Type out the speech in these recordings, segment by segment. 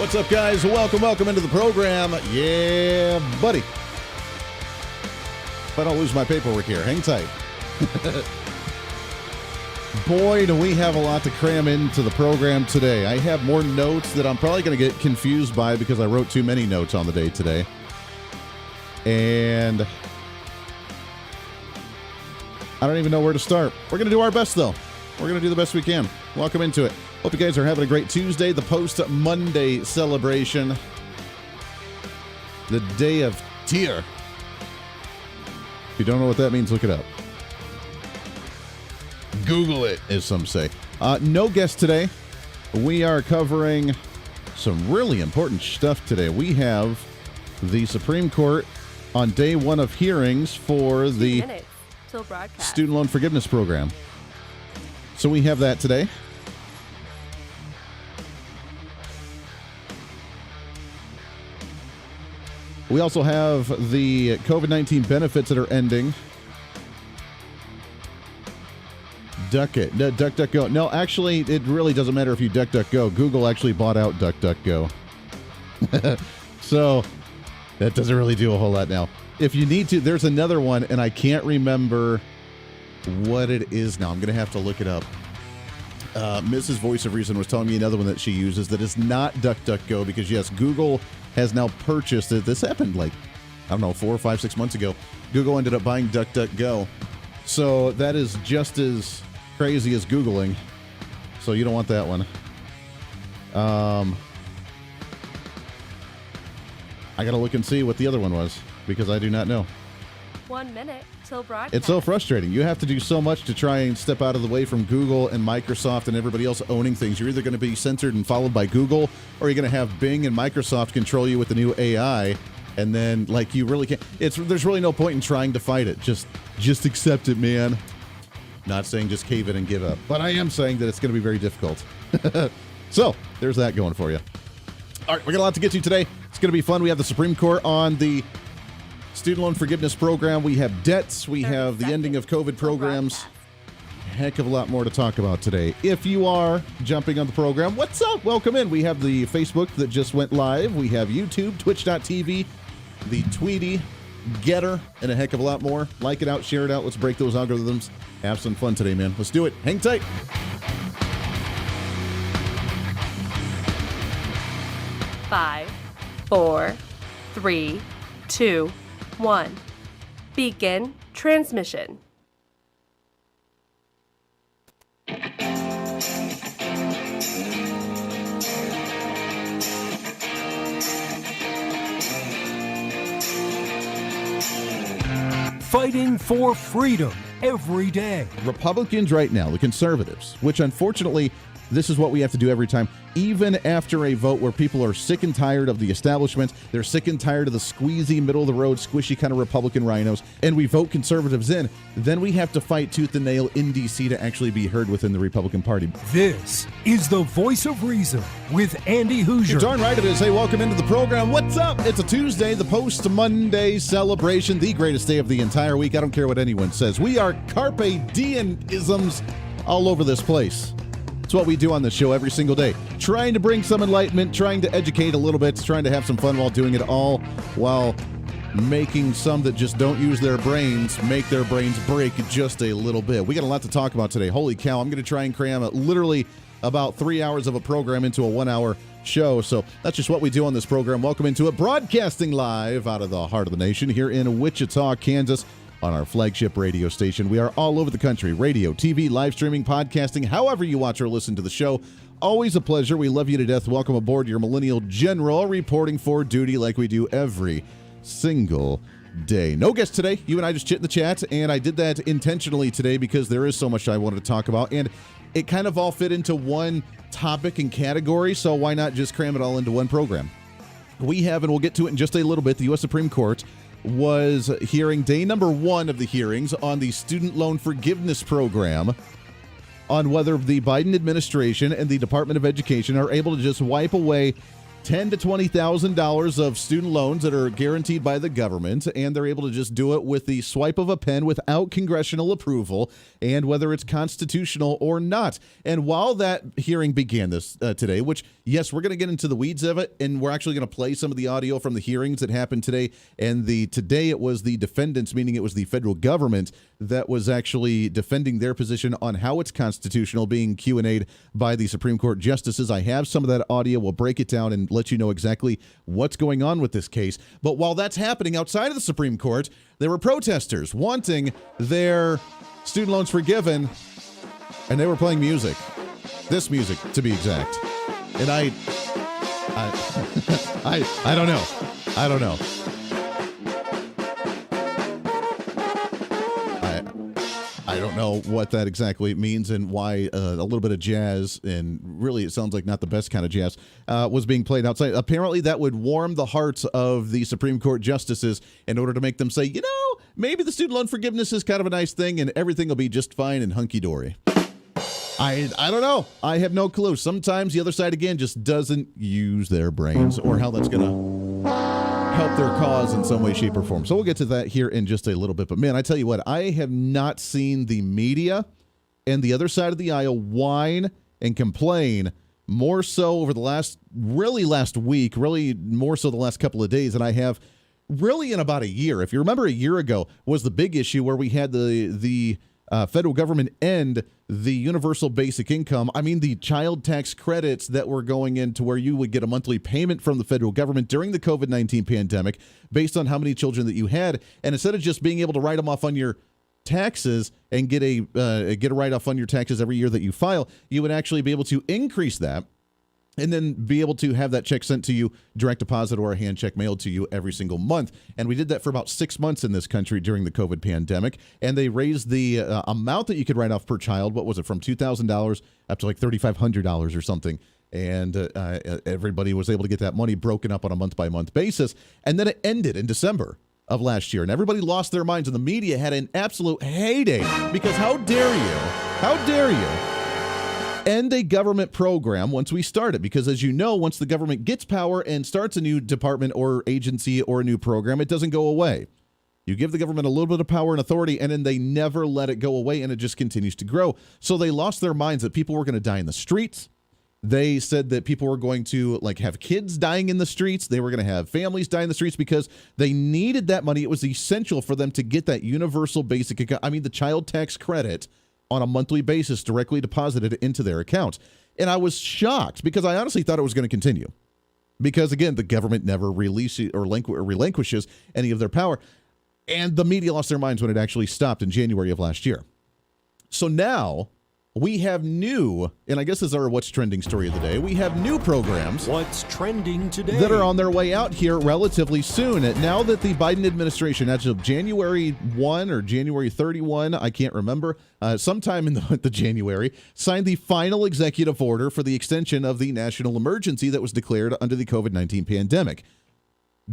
What's up, guys? Welcome into the program. Yeah, buddy. If I don't lose my paperwork here, hang tight. Boy, do we have a lot to cram into the program today. I have more notes that I'm probably going to get confused by because I wrote too many notes on the day today. And I don't even know where to start. We're going to do our best, though. We're going to do the best we can. Welcome into it. Hope you guys are having a great Tuesday, the post-Monday celebration, the day of tear. If you don't know what that means, look it up. Google it, as some say. No guest today. We are covering some really important stuff today. We have the Supreme Court on day one of hearings for the Student Loan Forgiveness Program. So we have that today. We also have the COVID-19 benefits that are ending. DuckDuckGo. No, actually, it really doesn't matter if you DuckDuckGo. Google actually bought out DuckDuckGo. So that doesn't really do a whole lot now. If you need to, there's another one, and I can't remember what it is now. I'm going to have to look it up. Mrs. Voice of Reason was telling me another one that she uses that is not DuckDuckGo because, yes, Google has now purchased it. This happened like, I don't know, 4 or 5, 6 months ago. Google ended up buying DuckDuckGo. So that is just as crazy as Googling. So you don't want that one. I got to look and see what the other one was because I do not know. 1 minute till broadcast. It's so frustrating. You have to do so much to try and step out of the way from Google and Microsoft and everybody else owning things. You're either going to be censored and followed by Google, or you're going to have Bing and Microsoft control you with the new AI, and then like you really can't. There's really no point in trying to fight it. Just accept it, man. Not saying just cave in and give up, but I am saying that it's going to be very difficult. So there's that going for you. All right, we got a lot to get to today. It's going to be fun. We have the Supreme Court on the Student Loan Forgiveness Program. We have debts. We have the ending of COVID programs. Heck of a lot more to talk about today. If you are jumping on the program, what's up? Welcome in. We have the Facebook that just went live. We have YouTube, twitch.tv, the Tweety, Getter, and a heck of a lot more. Like it out, share it out. Let's break those algorithms. Have some fun today, man. Let's do it. Hang tight. Five, 4, 3, 2, 1. Begin transmission. Fighting for freedom every day. Republicans right now, the conservatives, which unfortunately, this is what we have to do every time. Even after a vote where people are sick and tired of the establishment, they're sick and tired of the squeezy, middle-of-the-road, squishy kind of Republican rhinos, and we vote conservatives in, then we have to fight tooth and nail in D.C. to actually be heard within the Republican Party. This is the Voice of Reason with Andy Hooser. You're darn right it is. Hey, welcome into the program. What's up? It's a Tuesday, the post-Monday celebration, the greatest day of the entire week. I don't care what anyone says. We are Carpe Diem-isms all over this place. It's what we do on this show every single day. Trying to bring some enlightenment, trying to educate a little bit, trying to have some fun while doing it all, while making some that just don't use their brains, make their brains break just a little bit. We got a lot to talk about today. Holy cow, I'm going to try and cram literally about 3 hours of a program into a 1 hour show. So that's just what we do on this program. Welcome into it. Broadcasting live out of the heart of the nation here in Wichita, Kansas, on our flagship radio station. We are all over the country. Radio, TV, live streaming, podcasting, however you watch or listen to the show. Always a pleasure. We love you to death. Welcome aboard, your Millennial General, reporting for duty like we do every single day. No guest today. You and I just chit in the chat, and I did that intentionally today because there is so much I wanted to talk about, and it kind of all fit into one topic and category, so why not just cram it all into one program? We have, and we'll get to it in just a little bit, the U.S. Supreme Court was hearing day number 1 of the hearings on the Student Loan Forgiveness Program, on whether the Biden administration and the Department of Education are able to just wipe away $10,000 to $20,000 of student loans that are guaranteed by the government, and they're able to just do it with the swipe of a pen without congressional approval, and whether it's constitutional or not. And while that hearing began this today, which, yes, we're going to get into the weeds of it, and we're actually going to play some of the audio from the hearings that happened today. And today it was the defendants, meaning it was the federal government, that was actually defending their position on how it's constitutional, being Q&A'd by the Supreme Court justices. I have some of that audio. We'll break it down and let you know exactly what's going on with this case. But while that's happening outside of the Supreme Court, there were protesters wanting their student loans forgiven, and they were playing music. This music, to be exact. And I don't know. I don't know. I don't know what that exactly means and why a little bit of jazz, and really it sounds like not the best kind of jazz, was being played outside. Apparently that would warm the hearts of the Supreme Court justices in order to make them say, maybe the student loan forgiveness is kind of a nice thing and everything will be just fine and hunky-dory. I don't know. I have no clue. Sometimes the other side, again, just doesn't use their brains or how that's going to help their cause in some way, shape, or form. So we'll get to that here in just a little bit. But man, I tell you what, I have not seen the media and the other side of the aisle whine and complain more so over the last week, really more so the last couple of days than I have really in about a year. If you remember, a year ago was the big issue where we had the federal government end the universal basic income. I mean, the child tax credits that were going into where you would get a monthly payment from the federal government during the COVID-19 pandemic based on how many children that you had. And instead of just being able to write them off on your taxes and get a write-off on your taxes every year that you file, you would actually be able to increase that and then be able to have that check sent to you, direct deposit or a hand check mailed to you every single month. And we did that for about 6 months in this country during the COVID pandemic. And they raised the amount that you could write off per child. What was it, from $2,000 up to like $3,500 or something. And everybody was able to get that money broken up on a month-by-month basis. And then it ended in December of last year. And everybody lost their minds, and the media had an absolute heyday because how dare you end a government program once we start it? Because as you know, once the government gets power and starts a new department or agency or a new program, it doesn't go away. You give the government a little bit of power and authority, and then they never let it go away, and it just continues to grow. So they lost their minds that people were going to die in the streets. They said that people were going to have kids dying in the streets. They were going to have families die in the streets because they needed that money. It was essential for them to get that universal basic income. I mean, the child tax credit on a monthly basis directly deposited into their account. And I was shocked because I honestly thought it was going to continue. Because, again, the government never releases or relinquishes any of their power. And the media lost their minds when it actually stopped in January of last year. So now we have new, and I guess this is our What's Trending story of the day, we have new programs What's trending today that are on their way out here relatively soon. And now that the Biden administration, as of January 1 or January 31, I can't remember, sometime in the January, signed the final executive order for the extension of the national emergency that was declared under the COVID-19 pandemic.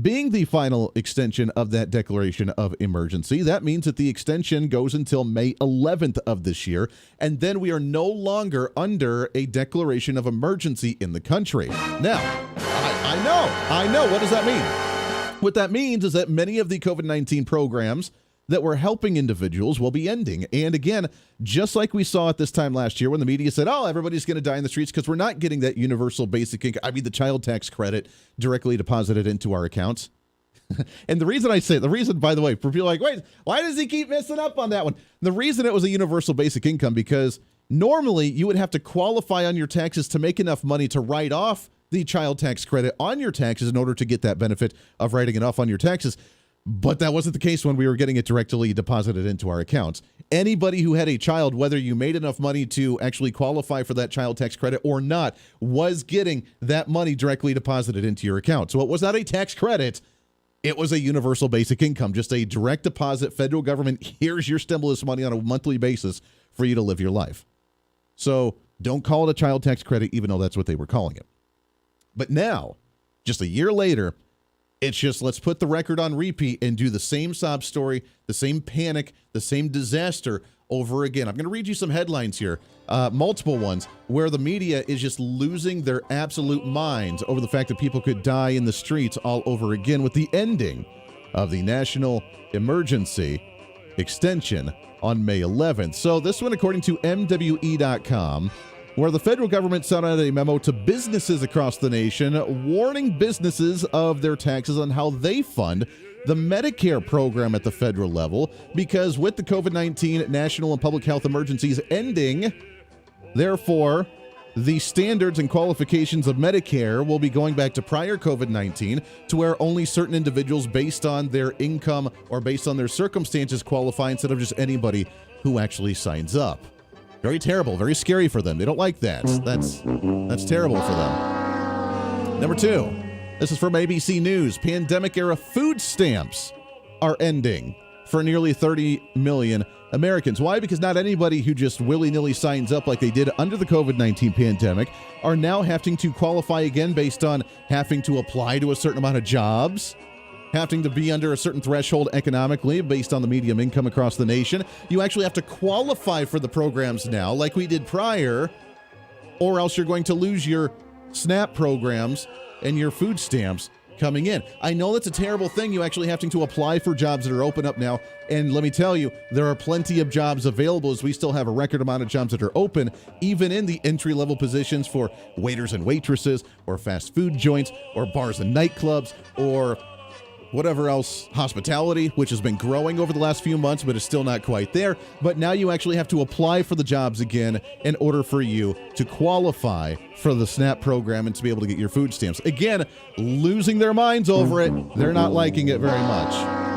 Being the final extension of that declaration of emergency, that means that the extension goes until May 11th of this year, and then we are no longer under a declaration of emergency in the country. Now, I know. What does that mean? What that means is that many of the COVID-19 programs that were helping individuals will be ending. And again, just like we saw at this time last year when the media said, everybody's going to die in the streets because we're not getting that universal basic income, the child tax credit directly deposited into our accounts. And the reason, by the way, for people like, wait, why does he keep messing up on that one? The reason it was a universal basic income, because normally you would have to qualify on your taxes to make enough money to write off the child tax credit on your taxes in order to get that benefit of writing it off on your taxes. But that wasn't the case when we were getting it directly deposited into our accounts. Anybody who had a child, whether you made enough money to actually qualify for that child tax credit or not, was getting that money directly deposited into your account. So it was not a tax credit. It was a universal basic income, just a direct deposit. Federal government, here's your stimulus money on a monthly basis for you to live your life. So don't call it a child tax credit, even though that's what they were calling it. But now, just a year later, it's just let's put the record on repeat and do the same sob story, the same panic, the same disaster over again. I'm going to read you some headlines here, multiple ones, where the media is just losing their absolute minds over the fact that people could die in the streets all over again with the ending of the national emergency extension on May 11th. So this one, according to MWE.com, where the federal government sent out a memo to businesses across the nation warning businesses of their taxes on how they fund the Medicare program at the federal level, because with the COVID-19 national and public health emergencies ending, therefore, the standards and qualifications of Medicare will be going back to prior COVID-19, to where only certain individuals based on their income or based on their circumstances qualify instead of just anybody who actually signs up. Very terrible, very scary for them. They don't like that. That's terrible for them. Number 2. This is from ABC News. Pandemic-era food stamps are ending for nearly 30 million Americans. Why? Because not anybody who just willy-nilly signs up like they did under the COVID-19 pandemic are now having to qualify again based on having to apply to a certain amount of jobs, having to be under a certain threshold economically based on the median income across the nation. You actually have to qualify for the programs now like we did prior, or else you're going to lose your SNAP programs and your food stamps coming in. I know that's a terrible thing. You actually having to apply for jobs that are open up now. And let me tell you, there are plenty of jobs available, as we still have a record amount of jobs that are open, even in the entry-level positions for waiters and waitresses, or fast food joints, or bars and nightclubs, or whatever else, hospitality, which has been growing over the last few months, but is still not quite there. But now you actually have to apply for the jobs again in order for you to qualify for the SNAP program and to be able to get your food stamps. Again, losing their minds over it. They're not liking it very much.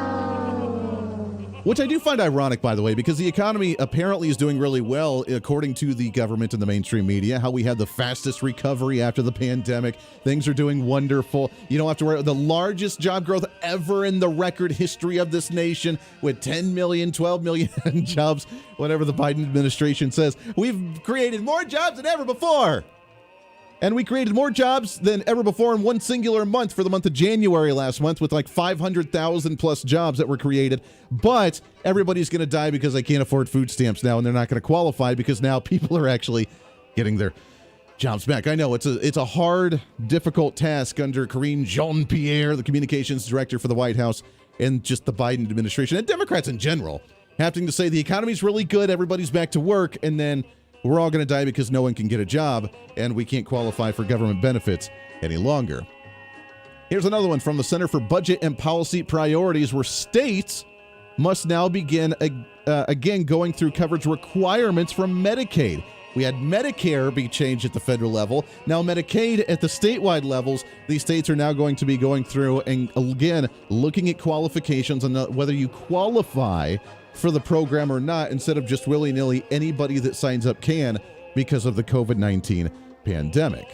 Which I do find ironic, by the way, because the economy apparently is doing really well, according to the government and the mainstream media, how we had the fastest recovery after the pandemic. Things are doing wonderful. You don't have to worry. The largest job growth ever in the record history of this nation, with 10 million, 12 million jobs, whatever the Biden administration says. We've created more jobs than ever before. And we created more jobs than ever before in one singular month for the month of January last month, with like 500,000 plus jobs that were created. But everybody's going to die because they can't afford food stamps now, and they're not going to qualify because now people are actually getting their jobs back. I know it's a hard, difficult task under Karine Jean-Pierre, the communications director for the White House, and just the Biden administration and Democrats in general, having to say the economy's really good, everybody's back to work, and then we're all going to die because no one can get a job and we can't qualify for government benefits any longer. Here's another one from the Center for Budget and Policy Priorities, where states must now begin again going through coverage requirements from Medicaid. We had Medicare be changed at the federal level. Now Medicaid at the statewide levels, these states are now going to be going through and again looking at qualifications on whether you qualify for the program or not, instead of just willy-nilly anybody that signs up can, because of the COVID-19 pandemic.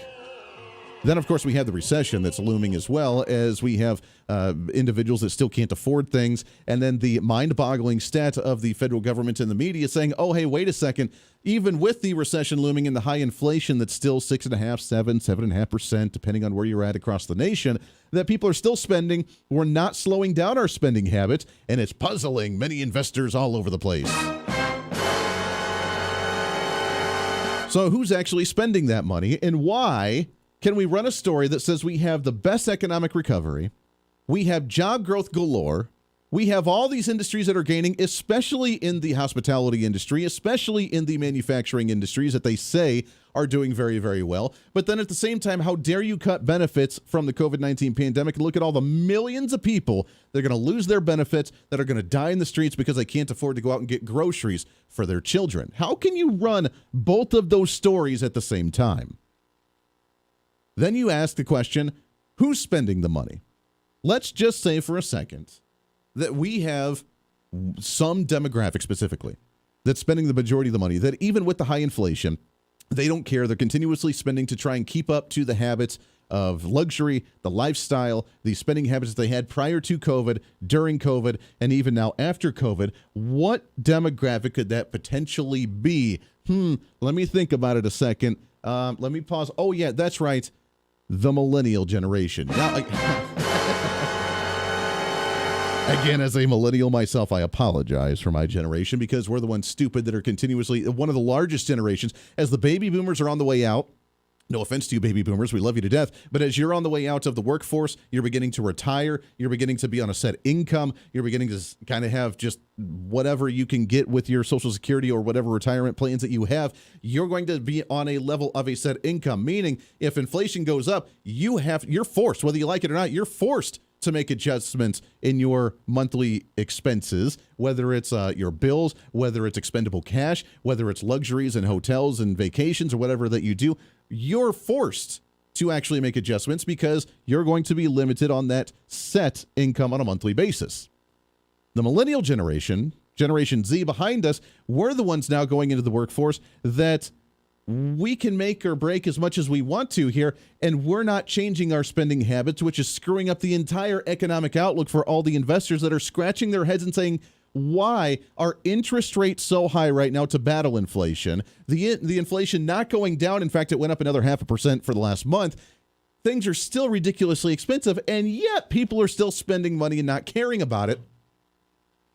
Then, of course, we have the recession that's looming, as well as we have individuals that still can't afford things. And then the mind-boggling stat of the federal government and the media saying, oh, hey, wait a second, even with the recession looming and the high inflation that's still 6.5%, 7.5%, depending on where you're at across the nation, that people are still spending. We're not slowing down our spending habits, and it's puzzling many investors all over the place. So who's actually spending that money, and why can we run a story that says we have the best economic recovery, we have job growth galore, we have all these industries that are gaining, especially in the hospitality industry, especially in the manufacturing industries that they say are doing very, very well. But then at the same time, how dare you cut benefits from the COVID-19 pandemic and look at all the millions of people that are going to lose their benefits, that are going to die in the streets because they can't afford to go out and get groceries for their children. How can you run both of those stories at the same time? Then you ask the question, who's spending the money? Let's just say for a second that we have some demographic specifically that's spending the majority of the money, that even with the high inflation, they don't care. They're continuously spending to try and keep up to the habits of luxury, the lifestyle, the spending habits that they had prior to COVID, during COVID, and even now after COVID. What demographic could that potentially be? Let me think about it a second. Let me pause. Oh, yeah, that's right. The millennial generation. Now, Again, as a millennial myself, I apologize for my generation because we're the ones stupid that are continuously one of the largest generations. As the baby boomers are on the way out, no offense to you, baby boomers, we love you to death, but as you're on the way out of the workforce, you're beginning to retire, you're beginning to be on a set income, you're beginning to kind of have just whatever you can get with your Social Security or whatever retirement plans that you have, you're going to be on a level of a set income, meaning if inflation goes up, you're forced, whether you like it or not, you're forced to make adjustments in your monthly expenses, whether it's your bills, whether it's expendable cash, whether it's luxuries and hotels and vacations or whatever that you do, you're forced to actually make adjustments because you're going to be limited on that set income on a monthly basis. The millennial generation, Generation Z behind us, we're the ones now going into the workforce that we can make or break as much as we want to here, and we're not changing our spending habits, which is screwing up the entire economic outlook for all the investors that are scratching their heads and saying, why are interest rates so high right now to battle inflation? The inflation not going down. In fact, it went up another 0.5% for the last month. Things are still ridiculously expensive, and yet people are still spending money and not caring about it.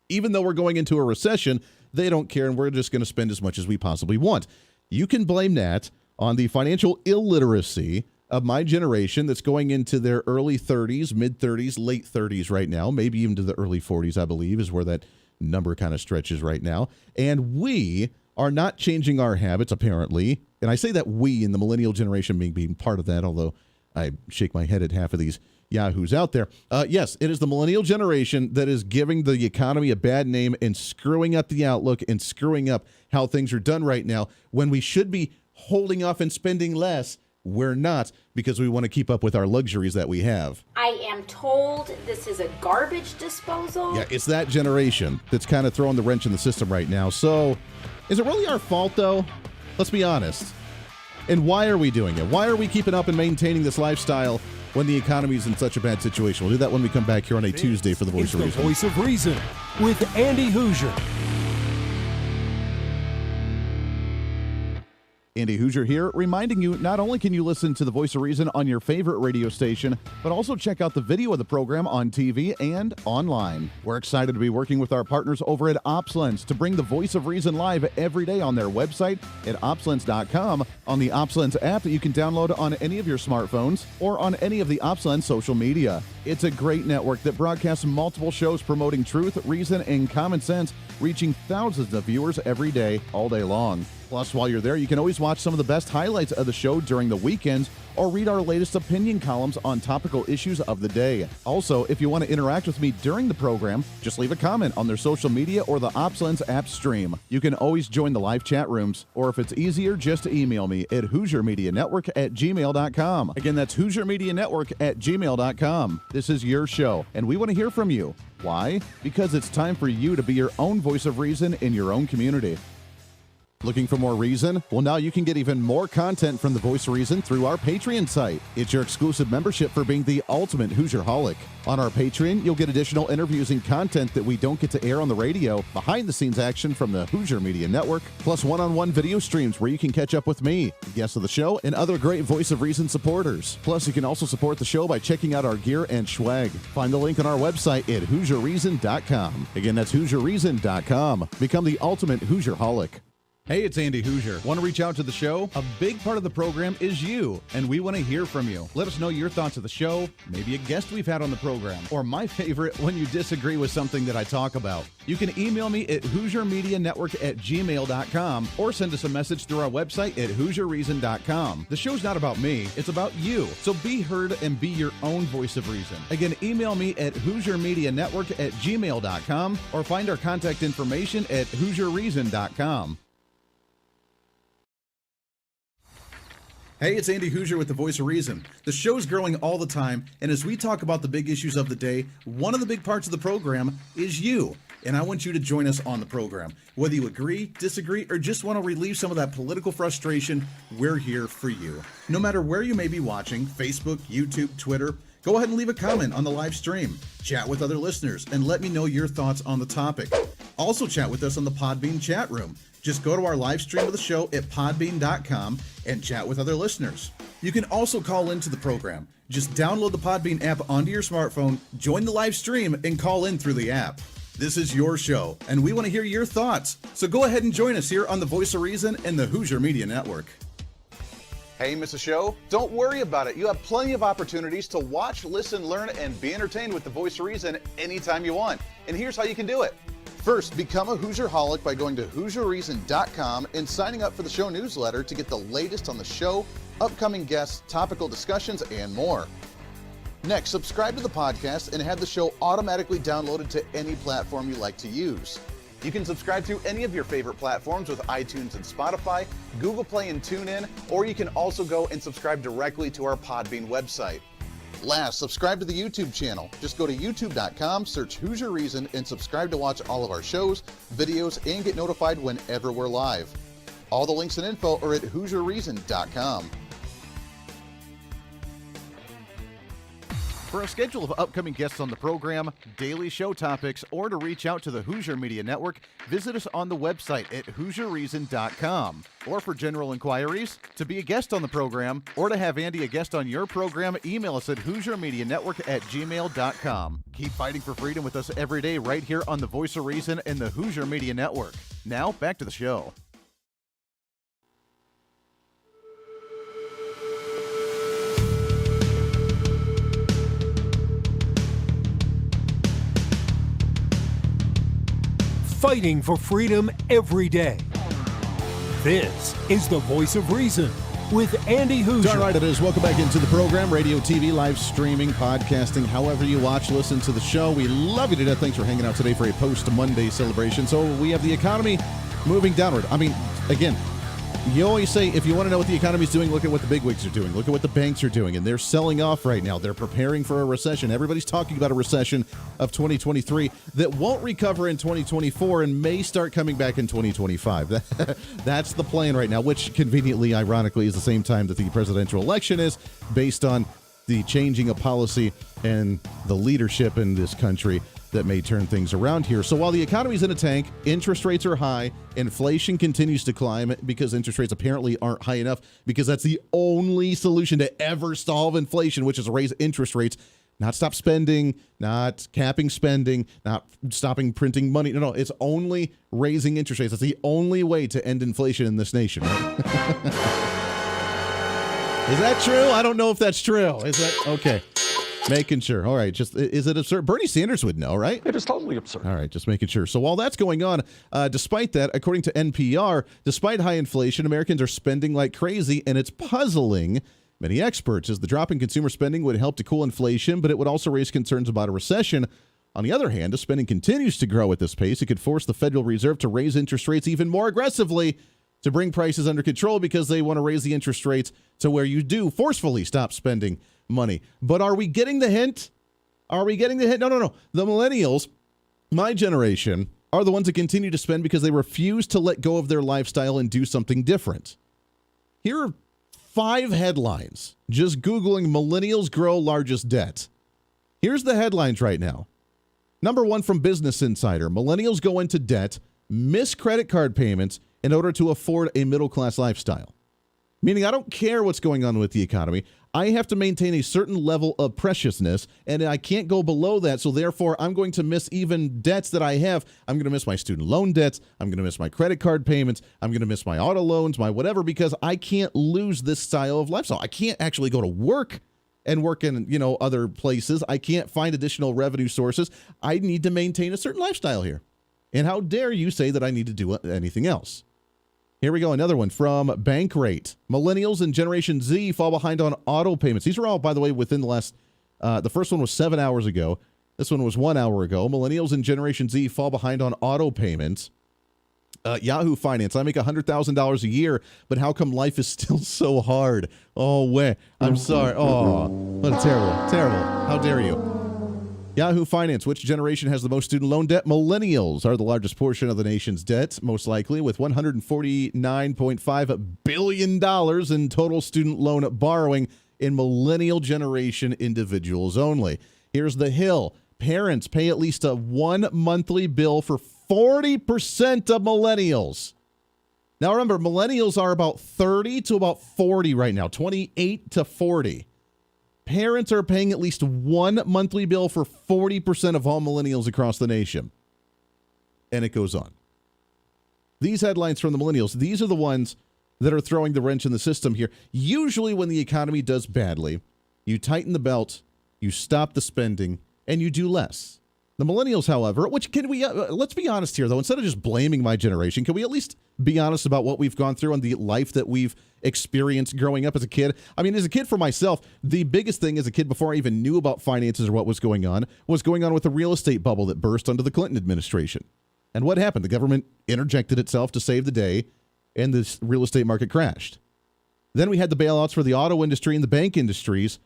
Even though we're going into a recession, they don't care, and we're just going to spend as much as we possibly want. You can blame that on the financial illiteracy of my generation that's going into their early 30s, mid-30s, late 30s right now, maybe even to the early 40s, I believe, is where that number kind of stretches right now. And we are not changing our habits, apparently. And I say that we in the millennial generation being part of that, although I shake my head at half of these yahoos out there. Yes, it is the millennial generation that is giving the economy a bad name and screwing up the outlook and screwing up how things are done right now. When we should be holding off and spending less, we're not, because we want to keep up with our luxuries that we have. I am told this is a garbage disposal. Yeah, it's that generation that's kind of throwing the wrench in the system right now. So is it really our fault, though? Let's be honest. And why are we doing it? Why are we keeping up and maintaining this lifestyle when the economy is in such a bad situation? We'll do that when we come back here on a Tuesday for the Voice of Reason. The Voice of Reason with Andy Hooser. Andy Hooser here, reminding you not only can you listen to the Voice of Reason on your favorite radio station, but also check out the video of the program on TV and online. We're excited to be working with our partners over at OpsLens to bring the Voice of Reason live every day on their website at opslens.com, on the OpsLens app that you can download on any of your smartphones, or on any of the OpsLens social media. It's a great network that broadcasts multiple shows promoting truth, reason, and common sense, reaching thousands of viewers every day, all day long. Plus, while you're there, you can always watch some of the best highlights of the show during the weekends or read our latest opinion columns on topical issues of the day. Also, if you want to interact with me during the program, just leave a comment on their social media or the OpsLens app stream. You can always join the live chat rooms, or if it's easier, just email me at HooserMediaNetwork@gmail.com. Again, that's HooserMediaNetwork@gmail.com. This is your show, and we want to hear from you. Why? Because it's time for you to be your own voice of reason in your own community. Looking for more reason? Well, now you can get even more content from the Voice of Reason through our Patreon site. It's your exclusive membership for being the ultimate Hoosier-holic. On our Patreon, you'll get additional interviews and content that we don't get to air on the radio, behind-the-scenes action from the Hooser Media Network, plus one-on-one video streams where you can catch up with me, guests of the show, and other great Voice of Reason supporters. Plus, you can also support the show by checking out our gear and swag. Find the link on our website at HooserReason.com. Again, that's HooserReason.com. Become the ultimate Hoosier-holic. Hey, it's Andy Hooser. Want to reach out to the show? A big part of the program is you, and we want to hear from you. Let us know your thoughts of the show, maybe a guest we've had on the program, or my favorite, when you disagree with something that I talk about. You can email me at HooserMediaNetwork@gmail.com or send us a message through our website at HooserReason.com. The show's not about me, it's about you. So be heard and be your own voice of reason. Again, email me at HooserMediaNetwork@gmail.com or find our contact information at HooserReason.com. Hey, it's Andy Hooser with the Voice of Reason. The show's growing all the time, and as we talk about the big issues of the day, one of the big parts of the program is you. And I want you to join us on the program. Whether you agree, disagree, or just want to relieve some of that political frustration, we're here for you. No matter where you may be watching, Facebook, YouTube, Twitter, go ahead and leave a comment on the live stream. Chat with other listeners and let me know your thoughts on the topic. Also chat with us on the Podbean chat room. Just go to our live stream of the show at podbean.com and chat with other listeners. You can also call into the program. Just download the Podbean app onto your smartphone, join the live stream, and call in through the app. This is your show, and we want to hear your thoughts. So go ahead and join us here on the Voice of Reason and the Hooser Media Network. Hey, miss a show? Don't worry about it. You have plenty of opportunities to watch, listen, learn, and be entertained with the Voice of Reason anytime you want. And here's how you can do it. First, become a Hooserholic by going to HooserReason.com and signing up for the show newsletter to get the latest on the show, upcoming guests, topical discussions, and more. Next, subscribe to the podcast and have the show automatically downloaded to any platform you like to use. You can subscribe through any of your favorite platforms with iTunes and Spotify, Google Play and TuneIn, or you can also go and subscribe directly to our Podbean website. Last, subscribe to the YouTube channel. Just go to youtube.com, search Hooser Reason, and subscribe to watch all of our shows, videos, and get notified whenever we're live. All the links and info are at HooserReason.com. For a schedule of upcoming guests on the program, daily show topics, or to reach out to the Hooser Media Network, visit us on the website at HooserReason.com. Or for general inquiries, to be a guest on the program, or to have Andy a guest on your program, email us at HooserMediaNetwork@gmail.com. Keep fighting for freedom with us every day right here on the Voice of Reason and the Hooser Media Network. Now, back to the show. Fighting for freedom every day. This is the Voice of Reason with Andy Hooser. Darn right it is. Welcome back into the program. Radio, TV, live streaming, podcasting, however you watch, listen to the show. We love you to death. Thanks for hanging out today for a post-Monday celebration. So we have the economy moving downward. I mean, again, you always say if you want to know what the economy's doing, look at what the bigwigs are doing. Look at what the banks are doing. And they're selling off right now. They're preparing for a recession. Everybody's talking about a recession of 2023 that won't recover in 2024 and may start coming back in 2025. That's the plan right now, which conveniently, ironically, is the same time that the presidential election is, based on the changing of policy and the leadership in this country that may turn things around here. So while the economy's in a tank, interest rates are high, inflation continues to climb because interest rates apparently aren't high enough, because that's the only solution to ever solve inflation, which is raise interest rates, not stop spending, not capping spending, not stopping printing money. No, it's only raising interest rates. That's the only way to end inflation in this nation, right? Is that true? I don't know if that's true. Is that okay? Making sure. All right. Just, is it absurd? Bernie Sanders would know, right? It is totally absurd. All right. Just making sure. So while that's going on, despite that, according to NPR, despite high inflation, Americans are spending like crazy, and it's puzzling many experts, as the drop in consumer spending would help to cool inflation, but it would also raise concerns about a recession. On the other hand, if spending continues to grow at this pace, it could force the Federal Reserve to raise interest rates even more aggressively to bring prices under control, because they want to raise the interest rates to where you do forcefully stop spending money. But are we getting the hint? Are we getting the hint? No. The millennials, my generation, are the ones that continue to spend because they refuse to let go of their lifestyle and do something different. Here are 5 headlines. Just Googling millennials grow largest debt. Here's the headlines right now. Number 1 from Business Insider. Millennials go into debt, miss credit card payments in order to afford a middle-class lifestyle. Meaning, I don't care what's going on with the economy. I have to maintain a certain level of preciousness, and I can't go below that. So therefore, I'm going to miss even debts that I have. I'm going to miss my student loan debts. I'm going to miss my credit card payments. I'm going to miss my auto loans, my whatever, because I can't lose this style of lifestyle. I can't actually go to work and work in, other places. I can't find additional revenue sources. I need to maintain a certain lifestyle here. And how dare you say that I need to do anything else? Here we go. Another one from Bankrate. Millennials and Generation Z fall behind on auto payments. These are all, by the way, within the last, the first one was 7 hours ago. This one was 1 hour ago. Millennials and Generation Z fall behind on auto payments. Yahoo Finance. I make $100,000 a year, but how come life is still so hard? Oh, wait. I'm sorry. Oh, what terrible. How dare you? Yahoo Finance. Which generation has the most student loan debt? Millennials are the largest portion of the nation's debt, most likely, with $149.5 billion in total student loan borrowing in millennial generation individuals only. Here's The Hill. Parents pay at least one monthly bill for 40% of millennials. Now remember, millennials are about 30 to about 40 right now, 28 to 40. Parents are paying at least one monthly bill for 40% of all millennials across the nation. And it goes on. These headlines from the millennials, these are the ones that are throwing the wrench in the system here. Usually when the economy does badly, you tighten the belt, you stop the spending, and you do less. The millennials, however, which can we, let's be honest here, though, instead of just blaming my generation, can we at least be honest about what we've gone through and the life that we've experienced growing up as a kid? I mean, as a kid for myself, the biggest thing as a kid before I even knew about finances or what was going on with the real estate bubble that burst under the Clinton administration. And what happened? The government interjected itself to save the day, and this real estate market crashed. Then we had the bailouts for the auto industry and the bank industries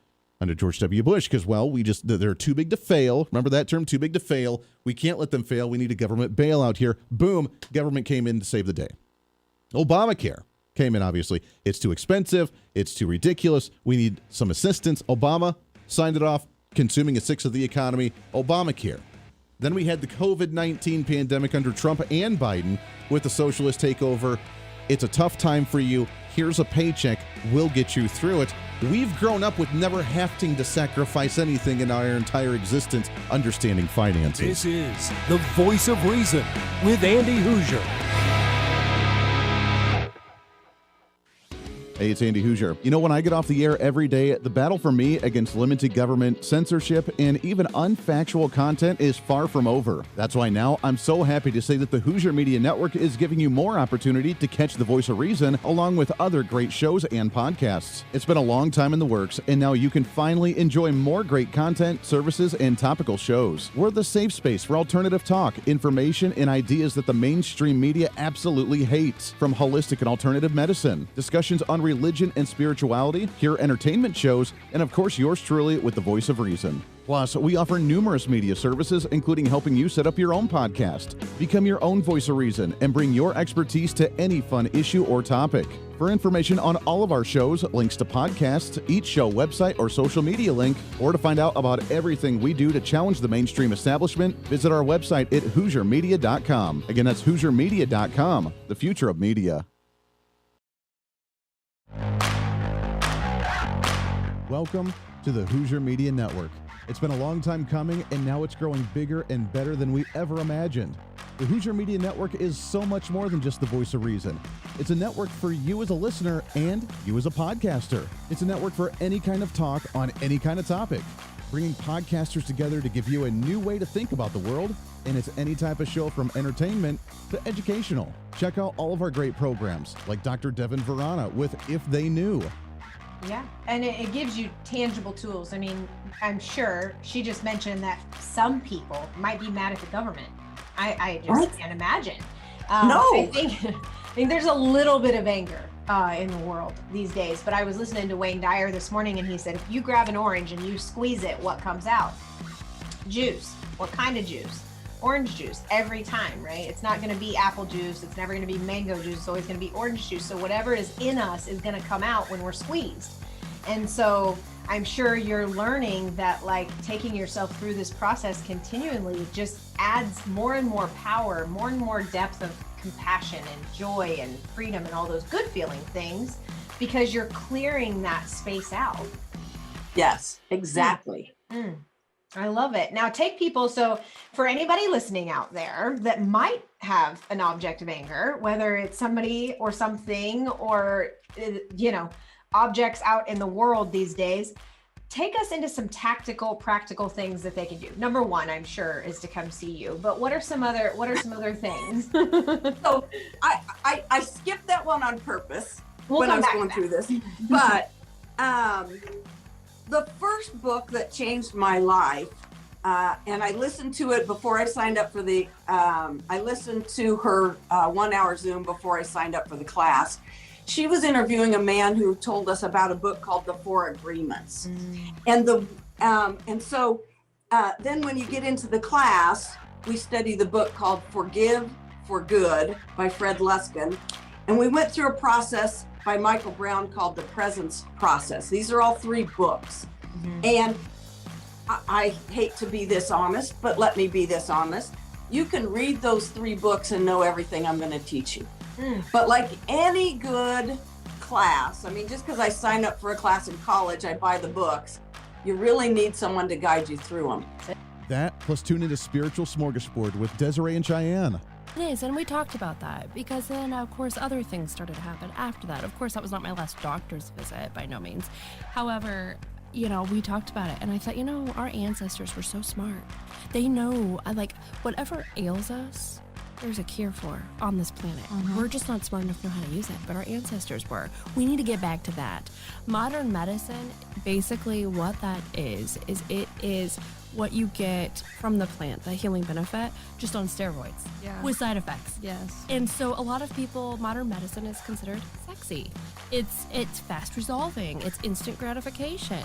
under George W. Bush because, well, they're too big to fail. Remember that term, too big to fail? We can't let them fail. We need a government bailout here. Boom, government came in to save the day. Obamacare came in, obviously. It's too expensive. It's too ridiculous. We need some assistance. Obama signed it off, consuming a sixth of the economy. Obamacare. Then we had the COVID-19 pandemic under Trump and Biden with the socialist takeover. It's a tough time for you. Here's a paycheck. We'll get you through it. We've grown up with never having to sacrifice anything in our entire existence, understanding finances. This is the Voice of Reason with Andy Hooser. Hey, it's Andy Hooser. You know, when I get off the air every day, the battle for me against limited government, censorship, and even unfactual content is far from over. That's why now I'm so happy to say that the Hooser Media Network is giving you more opportunity to catch the Voice of Reason along with other great shows and podcasts. It's been a long time in the works, and now you can finally enjoy more great content, services, and topical shows. We're the safe space for alternative talk, information, and ideas that the mainstream media absolutely hates. From holistic and alternative medicine, discussions on religion and spirituality, pure entertainment shows, and of course yours truly with the Voice of Reason. Plus, we offer numerous media services, including helping you set up your own podcast, become your own Voice of Reason, and bring your expertise to any fun issue or topic. For information on all of our shows, links to podcasts, each show website or social media link, or to find out about everything we do to challenge the mainstream establishment, visit our website at HooserMedia.com. Again, that's HooserMedia.com, the future of media. Welcome to the Hooser Media Network. It's been a long time coming, and now it's growing bigger and better than we ever imagined. The Hooser Media Network is so much more than just the Voice of Reason. It's a network for you as a listener and you as a podcaster. It's a network for any kind of talk on any kind of topic, bringing podcasters together to give you a new way to think about the world, and it's any type of show from entertainment to educational. Check out all of our great programs, like Dr. Devin Verana with If They Knew. Yeah, and it gives you tangible tools. I mean, I'm sure she just mentioned that some people might be mad at the government. I just can't imagine. No. I think there's a little bit of anger in the world these days, but I was listening to Wayne Dyer this morning, and he said, if you grab an orange and you squeeze it, what comes out? Juice. What kind of juice? Orange juice every time, right? It's not going to be apple juice. It's never going to be mango juice. It's always going to be orange juice. So whatever is in us is going to come out when we're squeezed. And so I'm sure you're learning that, like, taking yourself through this process continually just adds more and more power, more and more depth of compassion and joy and freedom and all those good feeling things, because you're clearing that space out. Yes, exactly. I love it. Now take people, so for anybody listening out there that might have an object of anger, whether it's somebody or something or, you know, objects out in the world these days, take us into some tactical, practical things that they can do. Number one, I'm sure, is to come see you, but what are some other things? So I skipped that one on purpose when I was going through this, but the first book that changed my life, and I listened to it before I signed up for I listened to her 1 hour Zoom before I signed up for the class. She was interviewing a man who told us about a book called The Four Agreements. And so then when you get into the class, we study the book called Forgive for Good by Fred Luskin. And we went through a process by Michael Brown called The Presence Process. These are all 3 books. And I hate to be this honest, but let me be this honest. You can read those 3 books and know everything I'm going to teach you. But like any good class, I mean, just because I signed up for a class in college, I buy the books. You really need someone to guide you through them. That plus tune into Spiritual Smorgasbord with Desiree and Cheyenne. It is, and we talked about that because then, of course, other things started to happen after that. Of course, that was not my last doctor's visit, by no means. However, we talked about it, and I thought, our ancestors were so smart. They know, whatever ails us, there's a cure for on this planet. We're just not smart enough to know how to use it, but our ancestors were. We need to get back to that. Modern medicine, basically what that is it is what you get from the plant, the healing benefit, just on steroids with side effects. Yes. And so a lot of people, modern medicine is considered sexy. It's fast resolving. It's instant gratification.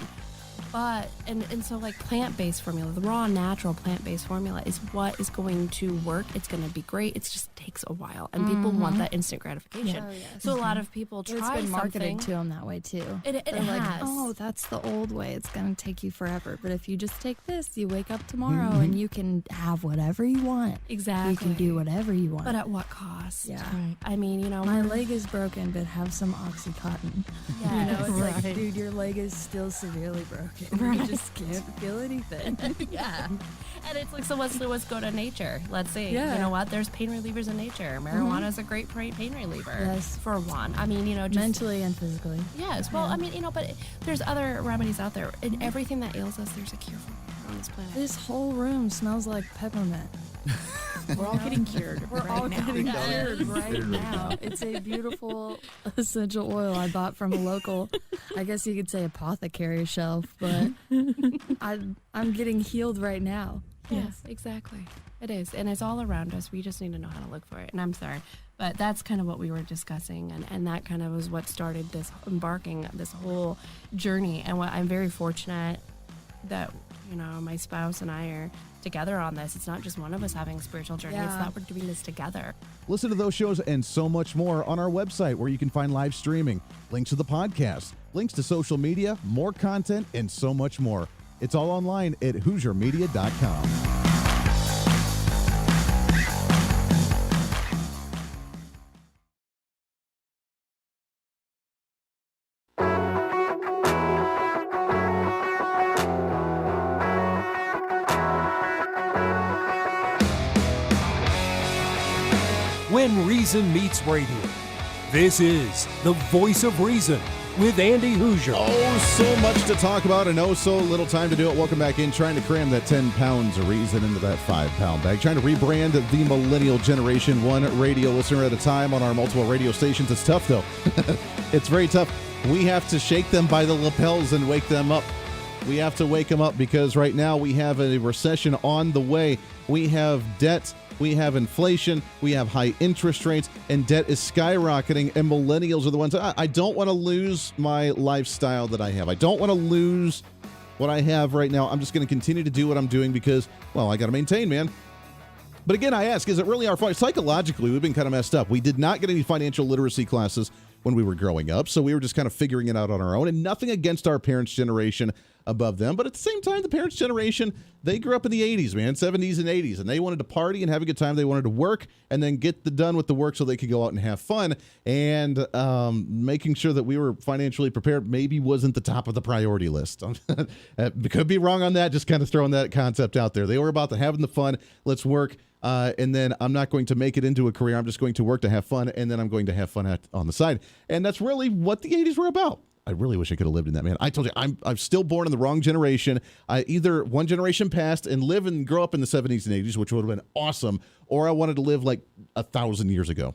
But, and so like plant-based formula, the raw, natural plant-based formula is what is going to work. It's going to be great. It just takes a while. And people want that instant gratification. Oh, yes. So a lot of people try It's been marketed something. to them that way too. It They're like, has. oh, that's the old way. It's going to take you forever. But if you just take this, you wake up tomorrow and you can have whatever you want. Exactly. You can do whatever you want. But at what cost? Yeah. Right. I mean, my leg is broken, but have some Oxycontin. Yeah, It's like, dude, your leg is still severely broken. You just can't feel anything. Yeah. And it's like, so let's go to nature. Let's see. Yeah. You know what? There's pain relievers in nature. Marijuana is a great pain reliever. Yes. For one. I mean, just mentally and physically. Yes. Well, I mean, but there's other remedies out there. And everything that ails us, there's a cure for on this planet. This whole room smells like peppermint. We're all getting cured. We're all now. getting cured right now. It's a beautiful essential oil I bought from a local, I guess you could say apothecary shelf, but I'm getting healed right now. Yes, exactly. It is. And it's all around us. We just need to know how to look for it. And I'm sorry, but that's kind of what we were discussing. And that kind of was what started this whole journey. And what I'm very fortunate that, my spouse and I are together on this. It's not just one of us having a spiritual journey. It's that we're doing this together. Listen to those shows and so much more on our website where you can find live streaming, links to the podcast, links to social media, more content, and so much more. It's all online at HooserMedia.com. When Reason Meets Radio. This is the Voice of Reason with Andy Hooser. Oh, so much to talk about and oh, so little time to do it. Welcome back in, trying to cram that 10 pounds of reason into that 5-pound bag. Trying to rebrand the millennial generation, one radio listener at a time on our multiple radio stations. It's tough, though. It's very tough. We have to shake them by the lapels and wake them up. We have to wake them up because right now we have a recession on the way. We have debt. We have inflation, we have high interest rates, and debt is skyrocketing, and millennials are the ones. I don't want to lose my lifestyle that I have. I don't want to lose what I have right now. I'm just going to continue to do what I'm doing because, well, I got to maintain, man. But again, I ask, is it really our fault? Psychologically, we've been kind of messed up. We did not get any financial literacy classes when we were growing up, so we were just kind of figuring it out on our own, and nothing against our parents' generation above them. But at the same time, the parents' generation, they grew up in the 80s, man, 70s and 80s, and they wanted to party and have a good time. They wanted to work and then get done with the work so they could go out and have fun. And making sure that we were financially prepared maybe wasn't the top of the priority list. Could be wrong on that, just kind of throwing that concept out there. They were about having the fun. Let's work. And then I'm not going to make it into a career. I'm just going to work to have fun, and then I'm going to have fun on the side. And that's really what the 80s were about. I really wish I could have lived in that, man. I told you, I'm still born in the wrong generation. I either one generation past and live and grow up in the 70s and 80s, which would have been awesome, or I wanted to live like 1,000 years ago.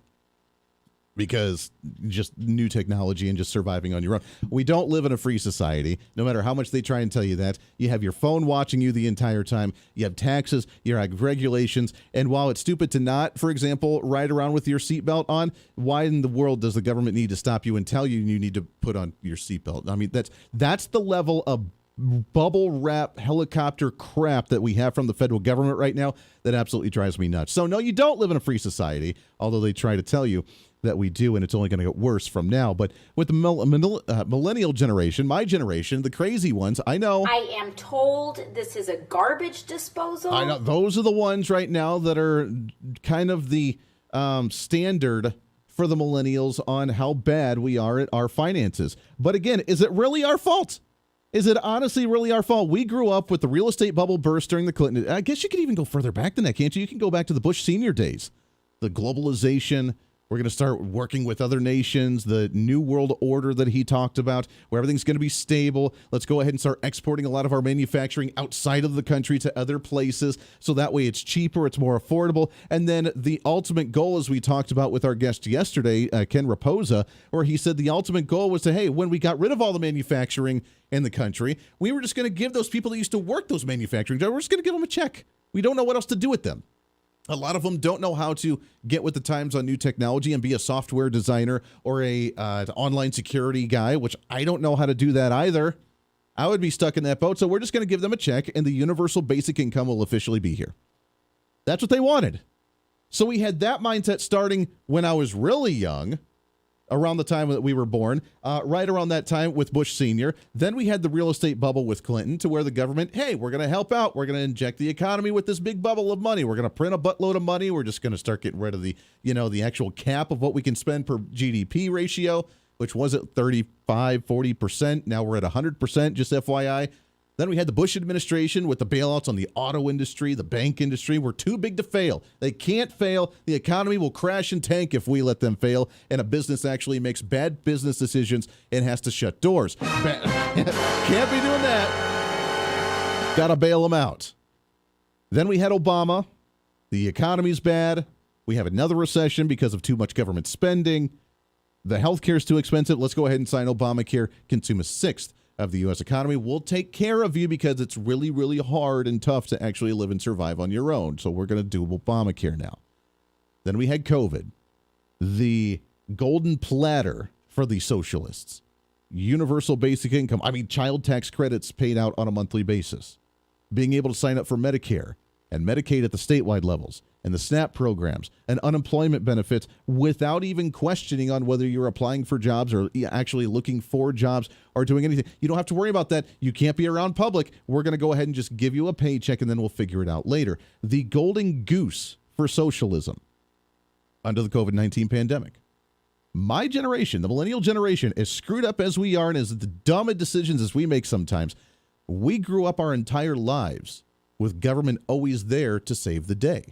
Because just new technology and just surviving on your own. We don't live in a free society, no matter how much they try and tell you that. You have your phone watching you the entire time. You have taxes, you have regulations. And while it's stupid to not, for example, ride around with your seatbelt on, why in the world does the government need to stop you and tell you need to put on your seatbelt? I mean, that's the level of bubble wrap helicopter crap that we have from the federal government right now that absolutely drives me nuts. So no, you don't live in a free society, although they try to tell you that we do, and it's only going to get worse from now. But with the millennial generation, my generation, the crazy ones, I know. I am told this is a garbage disposal. I know those are the ones right now that are kind of the standard for the millennials on how bad we are at our finances. But again, is it really our fault? Is it honestly really our fault? We grew up with the real estate bubble burst during the Clinton. I guess you could even go further back than that, can't you? You can go back to the Bush Senior days. The globalization. We're going to start working with other nations, the new world order that he talked about, where everything's going to be stable. Let's go ahead and start exporting a lot of our manufacturing outside of the country to other places, so that way it's cheaper, it's more affordable. And then the ultimate goal, as we talked about with our guest yesterday, Ken Raposa, where he said the ultimate goal was to, hey, when we got rid of all the manufacturing in the country, we were just going to give those people that used to work those manufacturing jobs, we're just going to give them a check. We don't know what else to do with them. A lot of them don't know how to get with the times on new technology and be a software designer or a online security guy, which I don't know how to do that either. I would be stuck in that boat. So we're just going to give them a check and the universal basic income will officially be here. That's what they wanted. So we had that mindset starting when I was really young, around the time that we were born, right around that time with Bush Sr. Then we had the real estate bubble with Clinton, to where the government, hey, we're going to help out. We're going to inject the economy with this big bubble of money. We're going to print a buttload of money. We're just going to start getting rid of the, the actual cap of what we can spend per GDP ratio, which was at 35, 40%. Now we're at 100%, just FYI. Then we had the Bush administration with the bailouts on the auto industry, the bank industry. We're too big to fail. They can't fail. The economy will crash and tank if we let them fail. And a business actually makes bad business decisions and has to shut doors. Can't be doing that. Got to bail them out. Then we had Obama. The economy's bad. We have another recession because of too much government spending. The healthcare is too expensive. Let's go ahead and sign Obamacare. Consume a sixth of the U.S. economy. We'll take care of you because it's really, really hard and tough to actually live and survive on your own. So we're going to do Obamacare now. Then we had COVID, the golden platter for the socialists. Universal basic income. Child tax credits paid out on a monthly basis. Being able to sign up for Medicare and Medicaid at the statewide levels, and the SNAP programs and unemployment benefits without even questioning on whether you're applying for jobs or actually looking for jobs or doing anything. You don't have to worry about that. You can't be around public. We're going to go ahead and just give you a paycheck, and then we'll figure it out later. The golden goose for socialism under the COVID-19 pandemic. My generation, the millennial generation, as screwed up as we are and as dumb decisions as we make sometimes, we grew up our entire lives with government always there to save the day.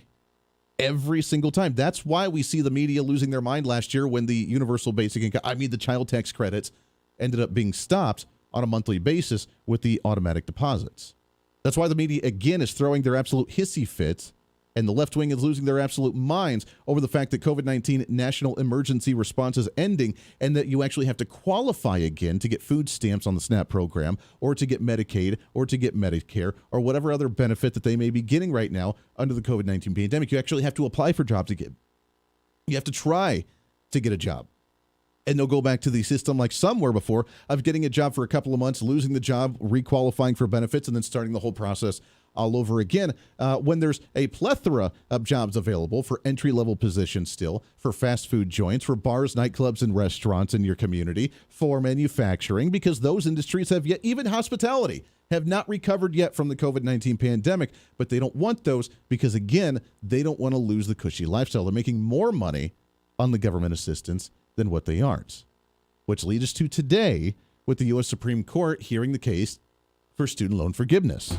Every single time. That's why we see the media losing their mind last year when the universal basic income, the child tax credits, ended up being stopped on a monthly basis with the automatic deposits. That's why the media, again, is throwing their absolute hissy fits, and the left wing is losing their absolute minds over the fact that COVID-19 national emergency response is ending, and that you actually have to qualify again to get food stamps on the SNAP program, or to get Medicaid, or to get Medicare, or whatever other benefit that they may be getting right now under the COVID-19 pandemic. You actually have to apply for jobs again. You have to try to get a job. And they'll go back to the system like some were before, of getting a job for a couple of months, losing the job, requalifying for benefits, and then starting the whole process all over again, when there's a plethora of jobs available for entry-level positions still, for fast food joints, for bars, nightclubs, and restaurants in your community, for manufacturing, because those industries have yet, even hospitality, have not recovered yet from the COVID-19 pandemic, but they don't want those because, again, they don't want to lose the cushy lifestyle. They're making more money on the government assistance than what they aren't, which leads us to today with the U.S. Supreme Court hearing the case for student loan forgiveness.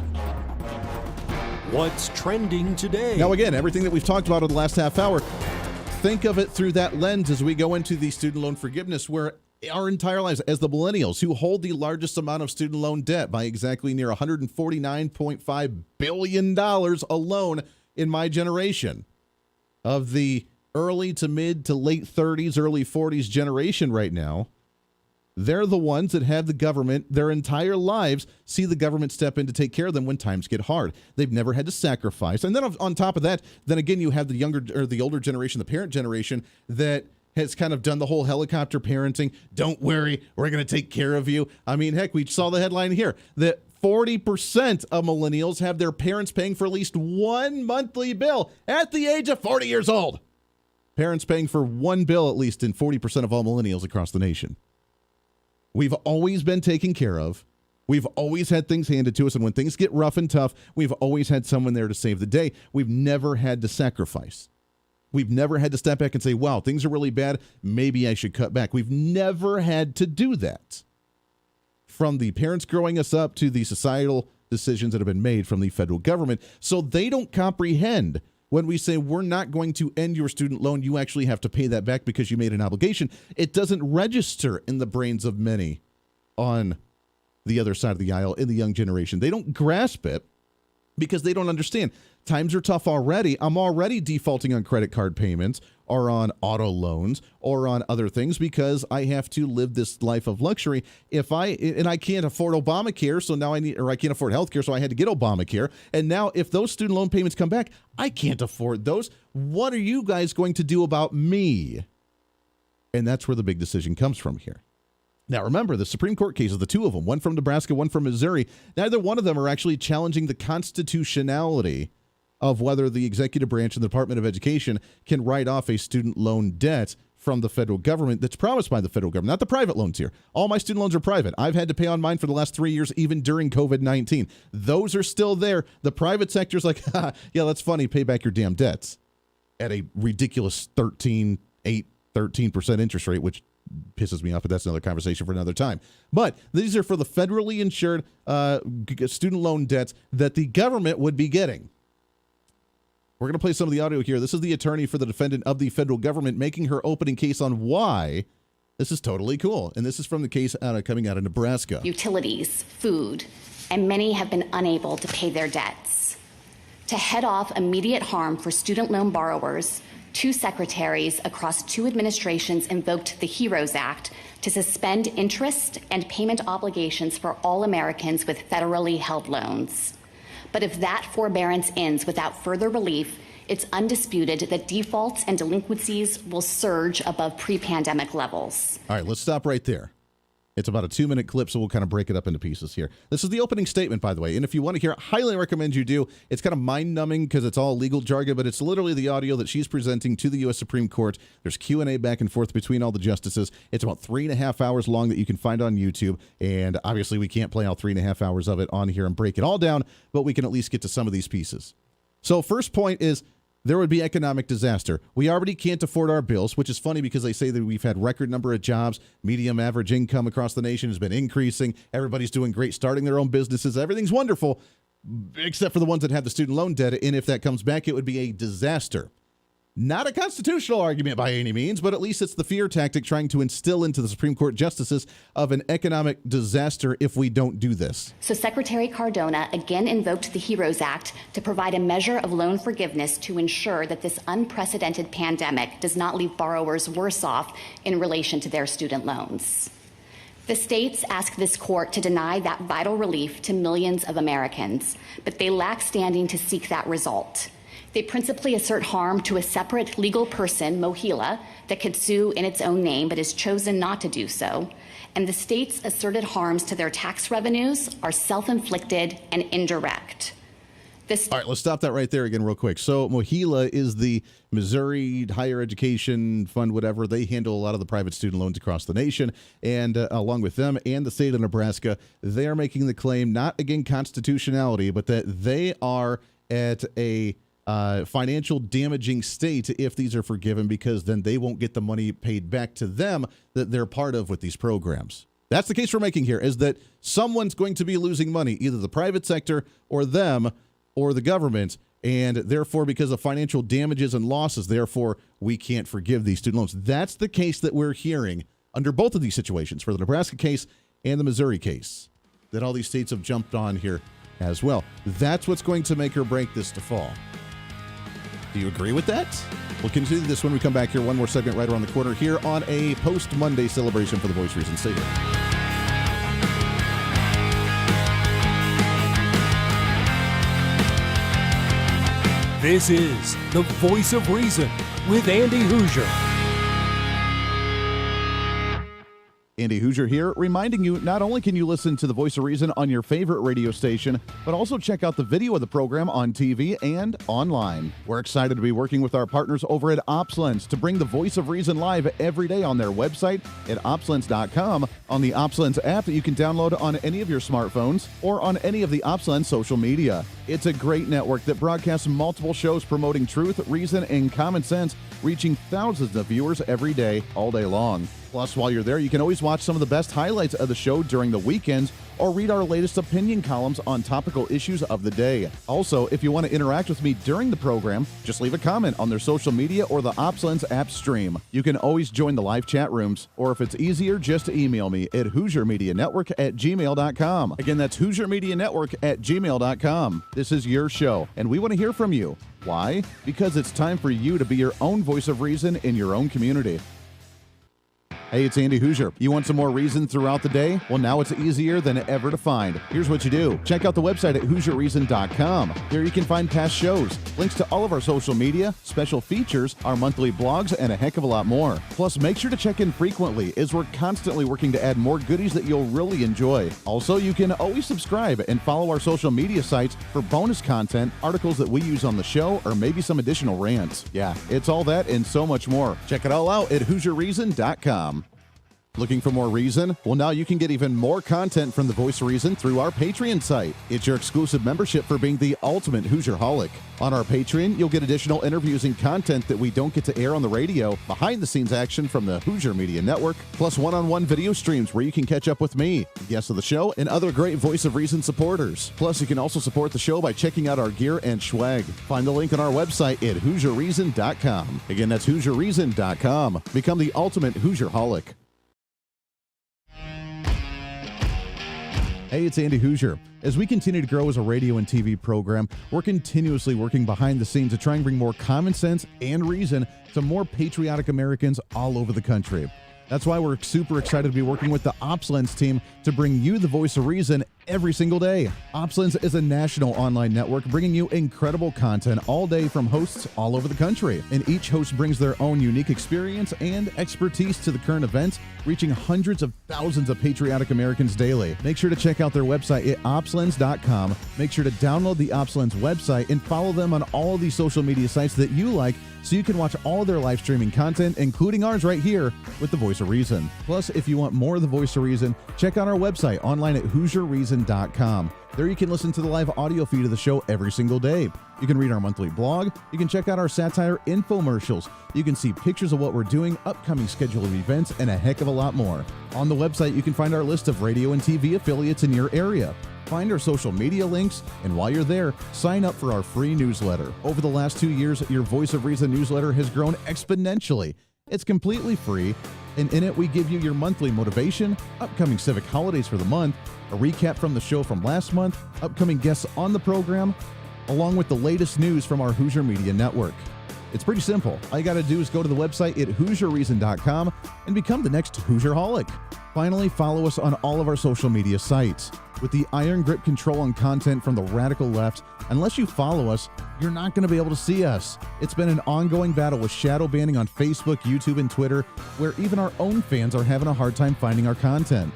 What's trending today? Now, again, everything that we've talked about in the last half hour, think of it through that lens as we go into the student loan forgiveness, where our entire lives, as the millennials who hold the largest amount of student loan debt by exactly near $149.5 billion alone in my generation, of the early to mid to late 30s, early 40s generation right now, they're the ones that have the government their entire lives see the government step in to take care of them when times get hard. They've never had to sacrifice. And then on top of that, then again, you have the younger or the older generation, the parent generation, that has kind of done the whole helicopter parenting. Don't worry, we're going to take care of you. Heck, we saw the headline here that 40% of millennials have their parents paying for at least one monthly bill at the age of 40 years old. Parents paying for one bill at least in 40% of all millennials across the nation. We've always been taken care of. We've always had things handed to us. And when things get rough and tough, we've always had someone there to save the day. We've never had to sacrifice. We've never had to step back and say, wow, things are really bad. Maybe I should cut back. We've never had to do that. From the parents growing us up to the societal decisions that have been made from the federal government. So they don't comprehend when we say we're not going to end your student loan. You actually have to pay that back because you made an obligation. It doesn't register in the brains of many on the other side of the aisle in the young generation. They don't grasp it because they don't understand. Times are tough already. I'm already defaulting on credit card payments or on auto loans or on other things because I have to live this life of luxury. I can't afford Obamacare, so now I can't afford healthcare, so I had to get Obamacare. And now if those student loan payments come back, I can't afford those. What are you guys going to do about me? And that's where the big decision comes from here. Now, remember, the Supreme Court cases, the two of them, one from Nebraska, one from Missouri, neither one of them are actually challenging the constitutionality of whether the executive branch and the Department of Education can write off a student loan debt from the federal government that's promised by the federal government, not the private loans here. All my student loans are private. I've had to pay on mine for the last 3 years, even during COVID-19. Those are still there. The private sector's like, yeah, that's funny, pay back your damn debts at a ridiculous 13% interest rate, which pisses me off, but that's another conversation for another time. But these are for the federally insured student loan debts that the government would be getting. We're going to play some of the audio here. This is the attorney for the defendant of the federal government making her opening case on why this is totally cool. And this is from the case coming out of Nebraska. Utilities, food, and many have been unable to pay their debts. To head off immediate harm for student loan borrowers, 2 secretaries across 2 administrations invoked the HEROES Act to suspend interest and payment obligations for all Americans with federally held loans. But if that forbearance ends without further relief, it's undisputed that defaults and delinquencies will surge above pre-pandemic levels. All right, let's stop right there. It's about a 2-minute clip, so we'll kind of break it up into pieces here. This is the opening statement, by the way, and if you want to hear it, highly recommend you do. It's kind of mind-numbing because it's all legal jargon, but it's literally the audio that she's presenting to the U.S. Supreme Court. There's Q&A back and forth between all the justices. It's about 3.5 hours long that you can find on YouTube, and obviously we can't play all 3.5 hours of it on here and break it all down, but we can at least get to some of these pieces. So first point is, there would be economic disaster. We already can't afford our bills, which is funny because they say that we've had record number of jobs. Medium average income across the nation has been increasing. Everybody's doing great, starting their own businesses. Everything's wonderful, except for the ones that have the student loan debt. And if that comes back, it would be a disaster. Not a constitutional argument by any means, but at least it's the fear tactic trying to instill into the Supreme Court justices of an economic disaster if we don't do this. So Secretary Cardona again invoked the HEROES Act to provide a measure of loan forgiveness to ensure that this unprecedented pandemic does not leave borrowers worse off in relation to their student loans. The states ask this court to deny that vital relief to millions of Americans, but they lack standing to seek that result. They principally assert harm to a separate legal person, Mohila, that could sue in its own name but has chosen not to do so. And the state's asserted harms to their tax revenues are self-inflicted and indirect. All right, let's stop that right there again real quick. So Mohila is the Missouri Higher Education Fund, whatever. They handle a lot of the private student loans across the nation. And along with them and the state of Nebraska, they are making the claim, not again constitutionality, but that they are at a financial damaging state if these are forgiven, because then they won't get the money paid back to them that they're part of with these programs. That's the case we're making here, is that someone's going to be losing money, either the private sector or them or the government, and therefore because of financial damages and losses, therefore we can't forgive these student loans. That's the case that we're hearing under both of these situations, for the Nebraska case and the Missouri case, that all these states have jumped on here as well. That's what's going to make or break this to fall. Do you agree with that? We'll continue this when we come back here. One more segment right around the corner here on a post-Monday celebration for the Voice Reason. Stay here. This is the Voice of Reason with Andy Hooser. Andy Hooser here, reminding you not only can you listen to the Voice of Reason on your favorite radio station, but also check out the video of the program on TV and online. We're excited to be working with our partners over at OpsLens to bring the Voice of Reason live every day on their website at opslens.com, on the OpsLens app that you can download on any of your smartphones, or on any of the OpsLens social media. It's a great network that broadcasts multiple shows promoting truth, reason, and common sense, reaching thousands of viewers every day, all day long. Plus, while you're there, you can always watch some of the best highlights of the show during the weekends or read our latest opinion columns on topical issues of the day. Also, if you want to interact with me during the program, just leave a comment on their social media or the OpsLens app stream. You can always join the live chat rooms, or if it's easier, just email me at HooserMediaNetwork@gmail.com. Again, that's HooserMediaNetwork@gmail.com. This is your show, and we want to hear from you. Why? Because it's time for you to be your own voice of reason in your own community. Hey, it's Andy Hooser. You want some more reason throughout the day? Well, now it's easier than ever to find. Here's what you do. Check out the website at HooserReason.com. There you can find past shows, links to all of our social media, special features, our monthly blogs, and a heck of a lot more. Plus, make sure to check in frequently, as we're constantly working to add more goodies that you'll really enjoy. Also, you can always subscribe and follow our social media sites for bonus content, articles that we use on the show, or maybe some additional rants. Yeah, it's all that and so much more. Check it all out at HooserReason.com. Looking for more reason? Well, now you can get even more content from the Voice of Reason through our Patreon site. It's your exclusive membership for being the ultimate Hoosier-holic. On our Patreon, you'll get additional interviews and content that we don't get to air on the radio, behind-the-scenes action from the Hooser Media Network, plus one-on-one video streams where you can catch up with me, guests of the show, and other great Voice of Reason supporters. Plus, you can also support the show by checking out our gear and swag. Find the link on our website at HooserReason.com. Again, that's HooserReason.com. Become the ultimate Hoosier-holic. Hey, it's Andy Hooser. As we continue to grow as a radio and TV program, we're continuously working behind the scenes to try and bring more common sense and reason to more patriotic Americans all over the country. That's why we're super excited to be working with the OpsLens team to bring you the Voice of Reason every single day. OpsLens is a national online network bringing you incredible content all day from hosts all over the country. And each host brings their own unique experience and expertise to the current events, reaching hundreds of thousands of patriotic Americans daily. Make sure to check out their website at opslens.com. Make sure to download the OpsLens website and follow them on all of these social media sites that you like, so you can watch all of their live streaming content, including ours right here with the Voice of Reason. Plus, if you want more of the Voice of Reason, check out our website online at HooserReason.com. There you can listen to the live audio feed of the show every single day. You can read our monthly blog. You can check out our satire infomercials. You can see pictures of what we're doing, upcoming schedule of events, and a heck of a lot more. On the website, you can find our list of radio and TV affiliates in your area. Find our social media links, and while you're there, sign up for our free newsletter. Over the last 2 years, your Voice of Reason newsletter has grown exponentially. It's completely free, and in it we give you your monthly motivation, upcoming civic holidays for the month, a recap from the show from last month, upcoming guests on the program, along with the latest news from our Hooser Media Network. It's pretty simple. All you got to do is go to the website at HooserReason.com and become the next Hoosier-holic. Finally, follow us on all of our social media sites. With the iron grip control on content from the radical left, unless you follow us, you're not going to be able to see us. It's been an ongoing battle with shadow banning on Facebook, YouTube, and Twitter, where even our own fans are having a hard time finding our content.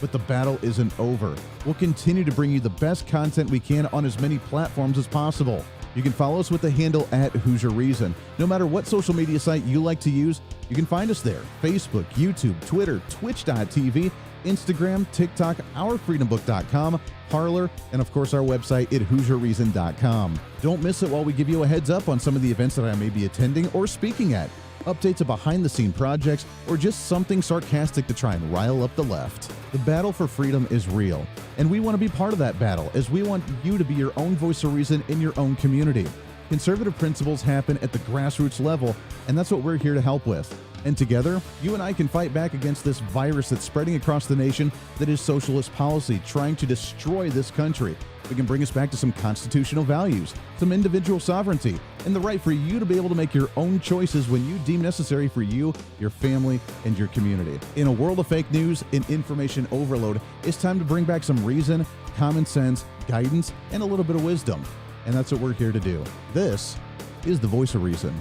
But the battle isn't over. We'll continue to bring you the best content we can on as many platforms as possible. You can follow us with the handle at Hooser Reason. No matter what social media site you like to use, you can find us there. Facebook, YouTube, Twitter, Twitch.tv, Instagram, TikTok, OurFreedomBook.com, Parler, and of course our website at HooserReason.com. Don't miss it while we give you a heads up on some of the events that I may be attending or speaking at, updates of behind-the-scene projects, or just something sarcastic to try and rile up the left. The battle for freedom is real, and we want to be part of that battle, as we want you to be your own voice of reason in your own community. Conservative principles happen at the grassroots level, and that's what we're here to help with. And together, you and I can fight back against this virus that's spreading across the nation that is socialist policy, trying to destroy this country. We can bring us back to some constitutional values, some individual sovereignty, and the right for you to be able to make your own choices when you deem necessary for you, your family, and your community. In a world of fake news and information overload, it's time to bring back some reason, common sense, guidance, and a little bit of wisdom. And that's what we're here to do. This is the Voice of Reason.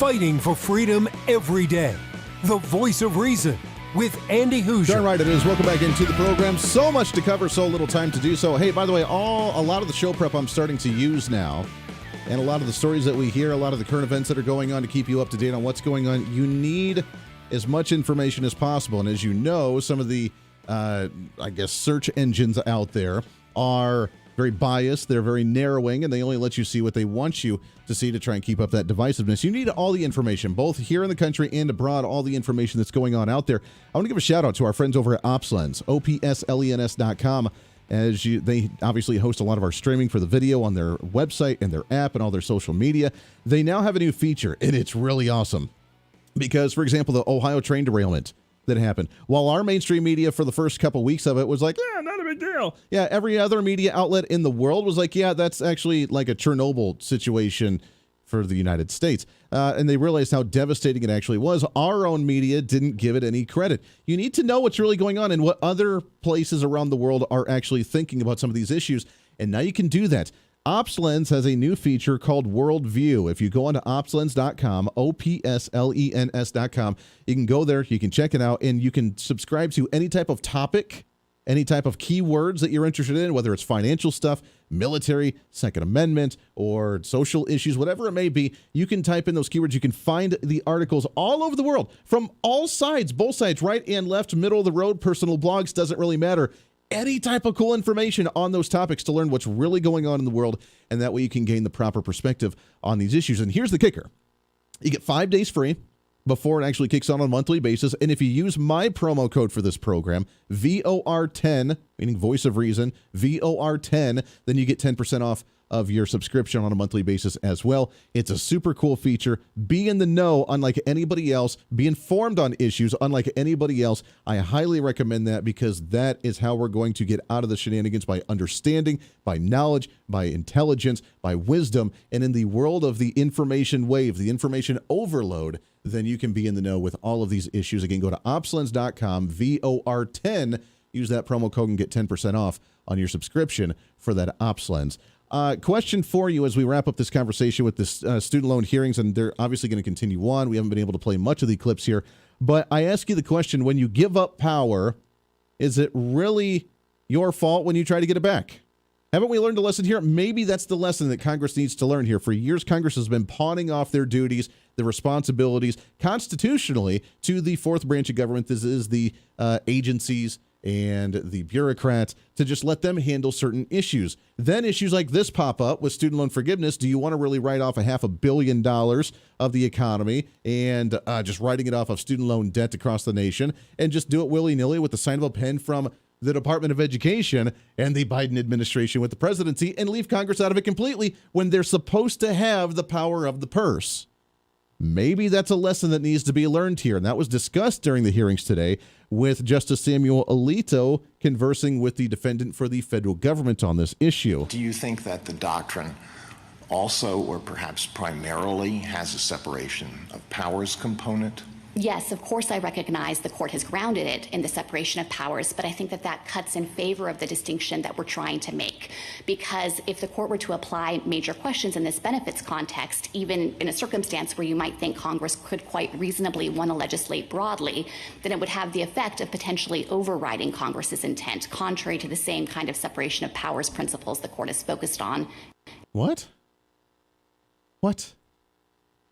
fighting for freedom every day. The Voice of Reason with Andy Hooser. Darn right it is. Welcome back into the program. So much to cover, so little time to do so. Hey, by the way, a lot of the show prep I'm starting to use now, and a lot of the stories that we hear, a lot of the current events that are going on to keep you up to date on what's going on. You need as much information as possible. And as you know, some of the, search engines out there are very biased. They're very narrowing, and they only let you see what they want you to see to try and keep up that divisiveness. You need all the information, both here in the country and abroad, all the information that's going on out there. I want to give a shout out to our friends over at OpsLens, OPSLENS.com. They obviously host a lot of our streaming for the video on their website and their app and all their social media. They now have a new feature, and it's really awesome. Because, for example, the Ohio train derailment that happened, while our mainstream media for the first couple weeks of it was like, yeah, not a big deal. Yeah, every other media outlet in the world was like, yeah, that's actually like a Chernobyl situation for the United States. And they realized how devastating it actually was. Our own media didn't give it any credit. You need to know what's really going on and what other places around the world are actually thinking about some of these issues. And now you can do that. OpsLens has a new feature called Worldview. If you go onto OpsLens.com, OPSLENS.com, you can go there, you can check it out, and you can subscribe to any type of topic, any type of keywords that you're interested in, whether it's financial stuff, military, Second Amendment, or social issues, whatever it may be. You can type in those keywords. You can find the articles all over the world from all sides, both sides, right and left, middle of the road, personal blogs, doesn't really matter. Any type of cool information on those topics to learn what's really going on in the world, and that way you can gain the proper perspective on these issues. And here's the kicker. You get 5 days free before it actually kicks on a monthly basis. And if you use my promo code for this program, VOR10, meaning Voice of Reason, VOR10, then you get 10% off of your subscription on a monthly basis as well. It's a super cool feature. Be in the know unlike anybody else. Be informed on issues unlike anybody else. I highly recommend that, because that is how we're going to get out of the shenanigans, by understanding, by knowledge, by intelligence, by wisdom. And in the world of the information wave, the information overload, then you can be in the know with all of these issues. Again, go to OpsLens.com, VOR10. Use that promo code and get 10% off on your subscription for that OpsLens. Question for you as we wrap up this conversation with this student loan hearings, and they're obviously going to continue on. We haven't been able to play much of the clips here, but I ask you the question, when you give up power, is it really your fault when you try to get it back? Haven't we learned a lesson here? Maybe that's the lesson that Congress needs to learn here. For years, Congress has been pawning off their duties, the responsibilities constitutionally to the fourth branch of government. This is the agencies and the bureaucrats, to just let them handle certain issues. Then issues like this pop up with student loan forgiveness. Do you want to really write off $500 million of the economy and just writing it off of student loan debt across the nation, and just do it willy-nilly with the sign of a pen from the Department of Education and the Biden administration with the presidency, and leave Congress out of it completely when they're supposed to have the power of the purse? Maybe that's a lesson that needs to be learned here. And that was discussed during the hearings today with Justice Samuel Alito conversing with the defendant for the federal government on this issue. Do you think that the doctrine also, or perhaps primarily, has a separation of powers component? Yes, of course I recognize the court has grounded it in the separation of powers, but I think that that cuts in favor of the distinction that we're trying to make. Because if the court were to apply major questions in this benefits context, even in a circumstance where you might think Congress could quite reasonably want to legislate broadly, then it would have the effect of potentially overriding Congress's intent, contrary to the same kind of separation of powers principles the court is focused on. What?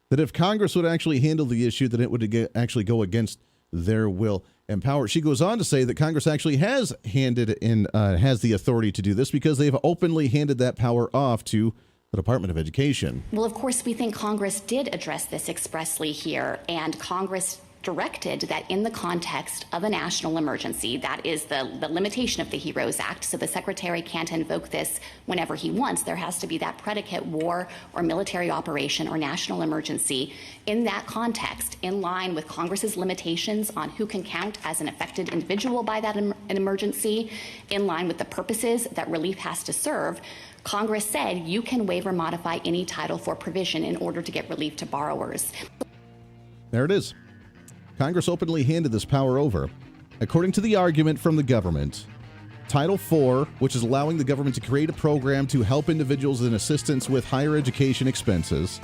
That if Congress would actually handle the issue, then it would actually go against their will and power. She goes on to say that Congress actually has has the authority to do this, because they've openly handed that power off to the Department of Education. Well, of course, we think Congress did address this expressly here, and Congress directed that in the context of a national emergency, that is the limitation of the HEROES Act, so the Secretary can't invoke this whenever he wants. There has to be that predicate war or military operation or national emergency. In that context, in line with Congress's limitations on who can count as an affected individual by that an emergency, in line with the purposes that relief has to serve, Congress said you can waive or modify any Title IV provision in order to get relief to borrowers. There it is. Congress openly handed this power over. According to the argument from the government, Title IV, which is allowing the government to create a program to help individuals in assistance with higher education expenses,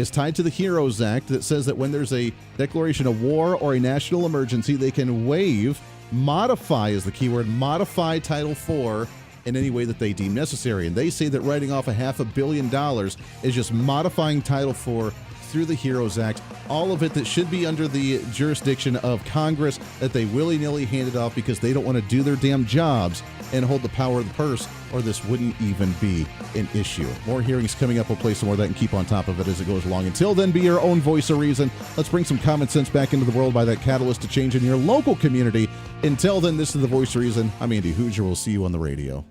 is tied to the HEROES Act that says that when there's a declaration of war or a national emergency, they can modify is the keyword, modify Title IV in any way that they deem necessary. And they say that writing off $500 million is just modifying Title IV through the HEROES Act, all of it that should be under the jurisdiction of Congress, that they willy-nilly handed off because they don't want to do their damn jobs and hold the power of the purse, or this wouldn't even be an issue. More hearings coming up. We'll play some more of that and keep on top of it as it goes along. Until then, be your own voice of reason. Let's bring some common sense back into the world by that catalyst to change in your local community. Until then, this is the Voice of Reason. I'm Andy Hooser. We'll see you on the radio.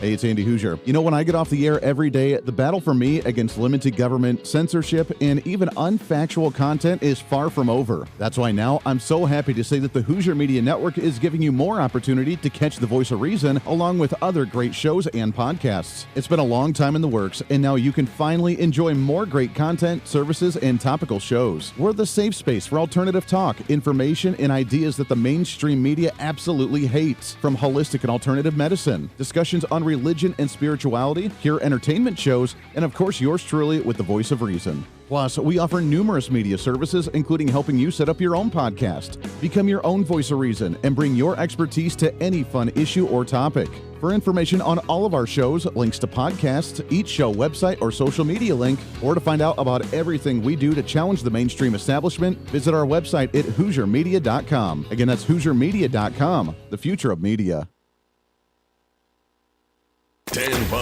Hey, it's Andy Hooser. You know, when I get off the air every day, the battle for me against limited government, censorship, and even unfactual content is far from over. That's why now I'm so happy to say that the Hooser Media Network is giving you more opportunity to catch the Voice of Reason along with other great shows and podcasts. It's been a long time in the works, and now you can finally enjoy more great content, services, and topical shows. We're the safe space for alternative talk, information, and ideas that the mainstream media absolutely hates. From holistic and alternative medicine, discussions on religion and spirituality, pure entertainment shows, and of course yours truly with the Voice of Reason. Plus, we offer numerous media services, including helping you set up your own podcast. Become your own voice of reason and bring your expertise to any fun issue or topic. For information on all of our shows, links to podcasts, each show website or social media link, or to find out about everything we do to challenge the mainstream establishment, visit our website at HooserMedia.com. Again, that's HooserMedia.com, the future of media. 10 fun